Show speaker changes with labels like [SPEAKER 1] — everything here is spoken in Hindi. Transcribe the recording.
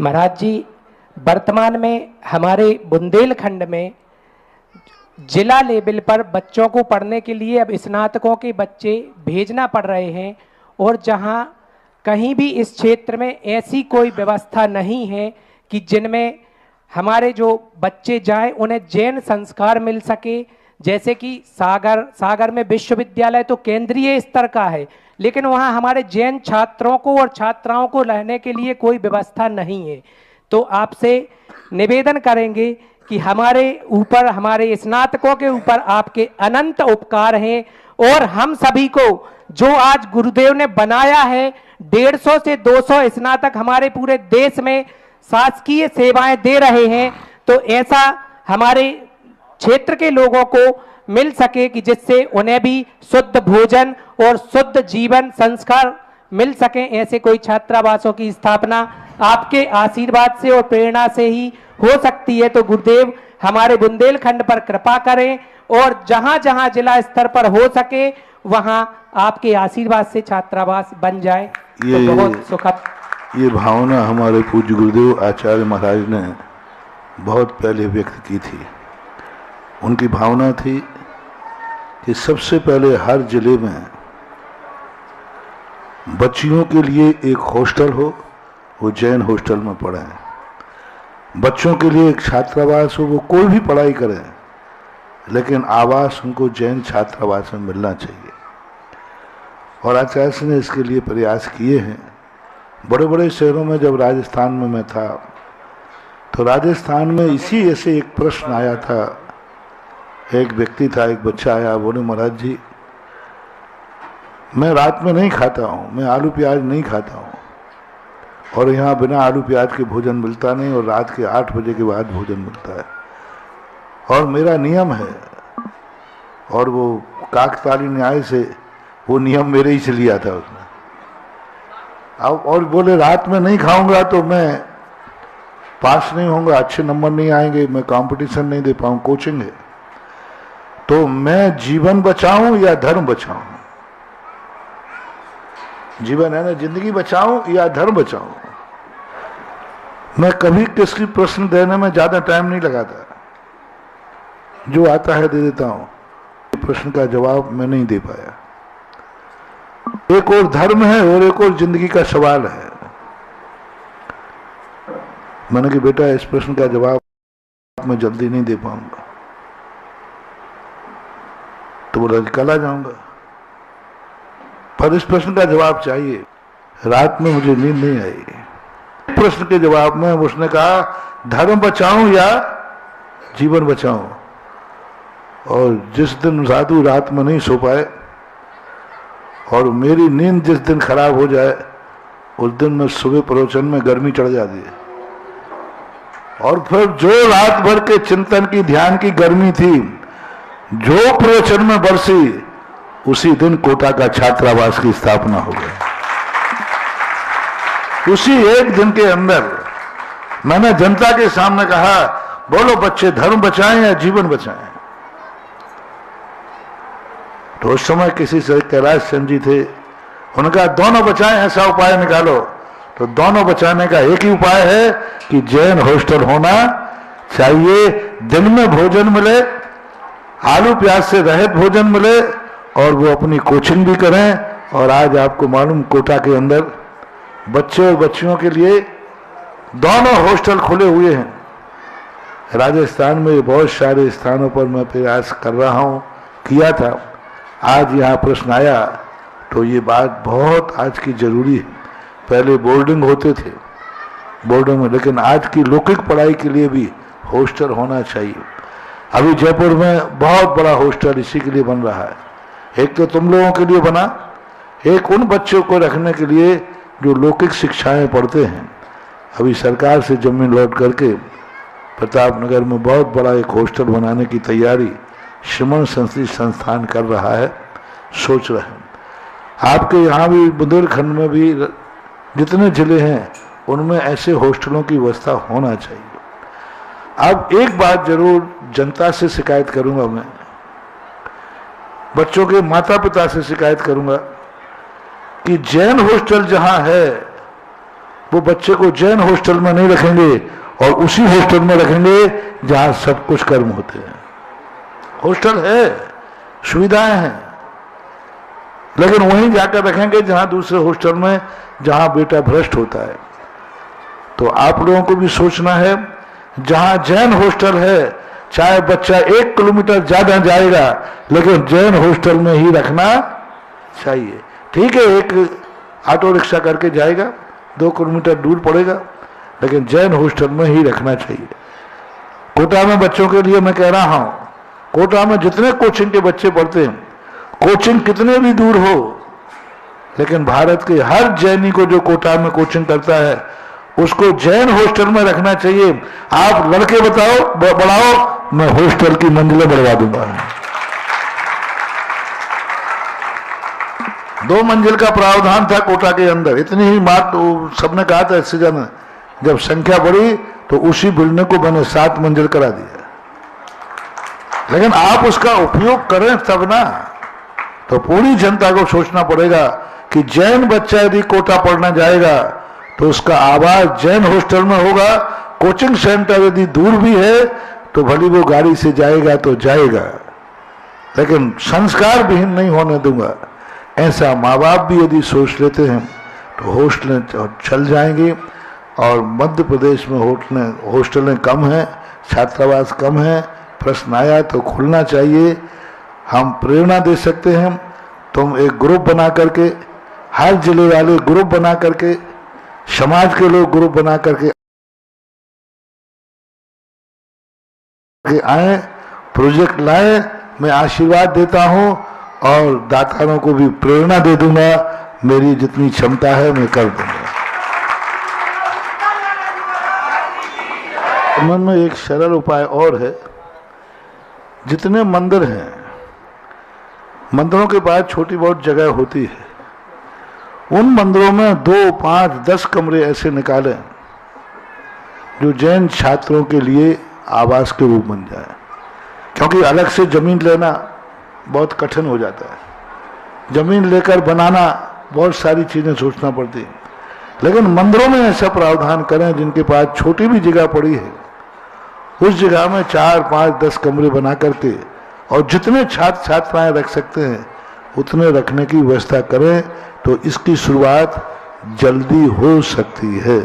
[SPEAKER 1] महाराज जी, वर्तमान में हमारे बुंदेलखंड में जिला लेवल पर बच्चों को पढ़ने के लिए अब स्नातकों के बच्चे भेजना पड़ रहे हैं, और जहां कहीं भी इस क्षेत्र में ऐसी कोई व्यवस्था नहीं है कि जिनमें हमारे जो बच्चे जाएं उन्हें जैन संस्कार मिल सके। जैसे कि सागर में विश्वविद्यालय तो केंद्रीय स्तर का है, लेकिन वहां हमारे जैन छात्रों को और छात्राओं को रहने के लिए कोई व्यवस्था नहीं है। तो आपसे निवेदन करेंगे कि हमारे ऊपर, हमारे स्नातकों के ऊपर आपके अनंत उपकार हैं, और हम सभी को जो आज गुरुदेव ने बनाया है, 150 से 200 स्नातक हमारे पूरे देश में शासकीय सेवाएं दे रहे हैं, तो ऐसा हमारे क्षेत्र के लोगों को मिल सके कि जिससे उन्हें भी शुद्ध भोजन और शुद्ध जीवन संस्कार मिल सके। ऐसे कोई छात्रावासों की स्थापना आपके आशीर्वाद से और प्रेरणा से ही हो सकती है। तो गुरुदेव हमारे बुंदेलखंड पर कृपा करें, और जहां जहां जिला स्तर पर हो सके वहां आपके आशीर्वाद से छात्रावास बन जाए तो बहुत सुखद।
[SPEAKER 2] ये भावना हमारे पूज्य गुरुदेव आचार्य महाराज ने बहुत पहले व्यक्त की थी। उनकी भावना थी कि सबसे पहले हर जिले में बच्चियों के लिए एक हॉस्टल हो, वो जैन हॉस्टल में पढ़ें। बच्चों के लिए एक छात्रावास हो, वो कोई भी पढ़ाई करें, लेकिन आवास उनको जैन छात्रावास में मिलना चाहिए। और आचार्य ने इसके लिए प्रयास किए हैं। बड़े बड़े शहरों में, जब राजस्थान में मैं था तो राजस्थान में इसी ऐसे एक प्रश्न आया था। एक व्यक्ति था, एक बच्चा आया, बोले महाराज जी मैं रात में नहीं खाता हूँ, मैं आलू प्याज नहीं खाता हूँ, और यहाँ बिना आलू प्याज के भोजन मिलता नहीं, और रात के 8 बजे के बाद भोजन मिलता है, और मेरा नियम है। और वो काकताली न्याय से वो नियम मेरे ही से लिया था उसने। अब और बोले रात में नहीं खाऊंगा तो मैं पास नहीं होऊंगा, अच्छे नंबर नहीं आएंगे, मैं कंपटीशन नहीं दे पाऊँ, कोचिंग है। तो मैं जीवन बचाऊं या धर्म बचाऊं? जीवन है ना, जिंदगी बचाऊं या धर्म बचाऊं? मैं कभी किसी प्रश्न देने में ज्यादा टाइम नहीं लगाता, जो आता है दे देता हूं। प्रश्न का जवाब मैं नहीं दे पाया। एक और धर्म है और एक और जिंदगी का सवाल है। मैंने कहा बेटा इस प्रश्न का जवाब मैं जल्दी नहीं दे पाऊंगा। तो बोला कल आ जाऊंगा, पर इस प्रश्न का जवाब चाहिए। रात में मुझे नींद नहीं आई। प्रश्न के जवाब में उसने कहा धर्म बचाऊं या जीवन बचाऊं। और जिस दिन साधु रात में नहीं सो पाए और मेरी नींद जिस दिन खराब हो जाए, उस दिन मैं सुबह प्रवचन में गर्मी चढ़ जाती है। और फिर जो रात भर के चिंतन की, ध्यान की गर्मी थी, जो प्रवचन में बरसी, उसी दिन कोटा का छात्रावास की स्थापना हो गई। उसी एक दिन के अंदर मैंने जनता के सामने कहा, बोलो बच्चे धर्म बचाएं या जीवन बचाएं? तो उस समय किसी से कैलाश चंद जी थे, उन्होंने कहा दोनों बचाएं, ऐसा उपाय निकालो। तो दोनों बचाने का एक ही उपाय है कि जैन हॉस्टल होना चाहिए, दिन में भोजन मिले, आलू प्याज से रहित भोजन मिले, और वो अपनी कोचिंग भी करें। और आज आपको मालूम कोटा के अंदर बच्चे और बच्चियों के लिए दोनों हॉस्टल खुले हुए हैं। राजस्थान में बहुत सारे स्थानों पर मैं प्रयास कर रहा हूँ, किया था। आज यहाँ प्रश्न आया तो ये बात बहुत आज की जरूरी है। पहले बोर्डिंग होते थे, बोर्डिंग में, लेकिन आज की लौकिक पढ़ाई के लिए भी हॉस्टल होना चाहिए। अभी जयपुर में बहुत बड़ा हॉस्टल इसी के लिए बन रहा है। एक तो तुम लोगों के लिए बना, एक उन बच्चों को रखने के लिए जो लौकिक शिक्षाएं पढ़ते हैं। अभी सरकार से जमीन लौट करके प्रतापनगर में बहुत बड़ा एक हॉस्टल बनाने की तैयारी श्रीमन संस्कृत संस्थान कर रहा है, सोच रहे हैं। आपके यहाँ भी बुंदेलखंड में भी जितने जिले हैं उनमें ऐसे हॉस्टलों की व्यवस्था होना चाहिए। अब एक बात जरूर जनता से शिकायत करूंगा, मैं बच्चों के माता पिता से शिकायत करूंगा कि जैन हॉस्टल जहां है वो बच्चे को जैन हॉस्टल में नहीं रखेंगे और उसी हॉस्टल में रखेंगे जहां सब कुछ कर्म होते हैं। हॉस्टल है, सुविधाएं हैं, लेकिन वहीं जाकर रखेंगे जहां दूसरे हॉस्टल में जहां बेटा भ्रष्ट होता है। तो आप लोगों को भी सोचना है, जहां जैन हॉस्टल है चाहे बच्चा 1 किलोमीटर ज्यादा जाएगा लेकिन जैन हॉस्टल में ही रखना चाहिए। ठीक है, एक ऑटो रिक्शा करके जाएगा, 2 किलोमीटर दूर पड़ेगा, लेकिन जैन हॉस्टल में ही रखना चाहिए। कोटा में बच्चों के लिए मैं कह रहा हूं, कोटा में जितने कोचिंग के बच्चे पढ़ते हैं, कोचिंग कितने भी दूर हो, लेकिन भारत के हर जैनी को जो कोटा में कोचिंग करता है उसको जैन हॉस्टल में रखना चाहिए। आप लड़के बताओ बढ़ाओ, मैं हॉस्टल की मंजिलें बढ़वा दूंगा। 2 मंजिल का प्रावधान था कोटा के अंदर, इतनी ही बात तो सबने कहा था इससे ज्यादा। जब संख्या बढ़ी तो उसी बिल्डिंग को मैंने 7 मंजिल करा दिया। लेकिन आप उसका उपयोग करें तब ना। तो पूरी जनता को सोचना पड़ेगा कि जैन बच्चा यदि कोटा पढ़ना जाएगा तो उसका आवास जैन हॉस्टल में होगा। कोचिंग सेंटर यदि दूर भी है तो भली वो गाड़ी से जाएगा तो जाएगा, लेकिन संस्कार विहीन नहीं होने दूंगा। ऐसा माँ बाप भी यदि सोच लेते हैं तो हॉस्टलें चल जाएंगी। और मध्य प्रदेश में हॉस्टलें कम हैं, छात्रावास कम हैं, प्रश्न आया तो खुलना चाहिए। हम प्रेरणा दे सकते हैं, तुम एक ग्रुप बना करके, हर जिले वाले ग्रुप बना करके, समाज के लोग ग्रुप बना करके आए, प्रोजेक्ट लाए। मैं आशीर्वाद देता हूं और दातारों को भी प्रेरणा दे दूंगा, मेरी जितनी क्षमता है मैं कर दूंगा। मन में एक सरल उपाय और है, जितने मंदिर हैं, मंदिरों के पास छोटी बहुत जगह होती है, उन मंदिरों में 2, 5, 10 कमरे ऐसे निकालें जो जैन छात्रों के लिए आवास के रूप बन जाए। क्योंकि अलग से जमीन लेना बहुत कठिन हो जाता है, जमीन लेकर बनाना बहुत सारी चीजें सोचना पड़ती है। लेकिन मंदिरों में ऐसा प्रावधान करें जिनके पास छोटी भी जगह पड़ी है, उस जगह में 4, 5, 10 कमरे बना करके और जितने छात्र छात्राएं रख सकते हैं उतने रखने की व्यवस्था करें, तो इसकी शुरुआत जल्दी हो सकती है।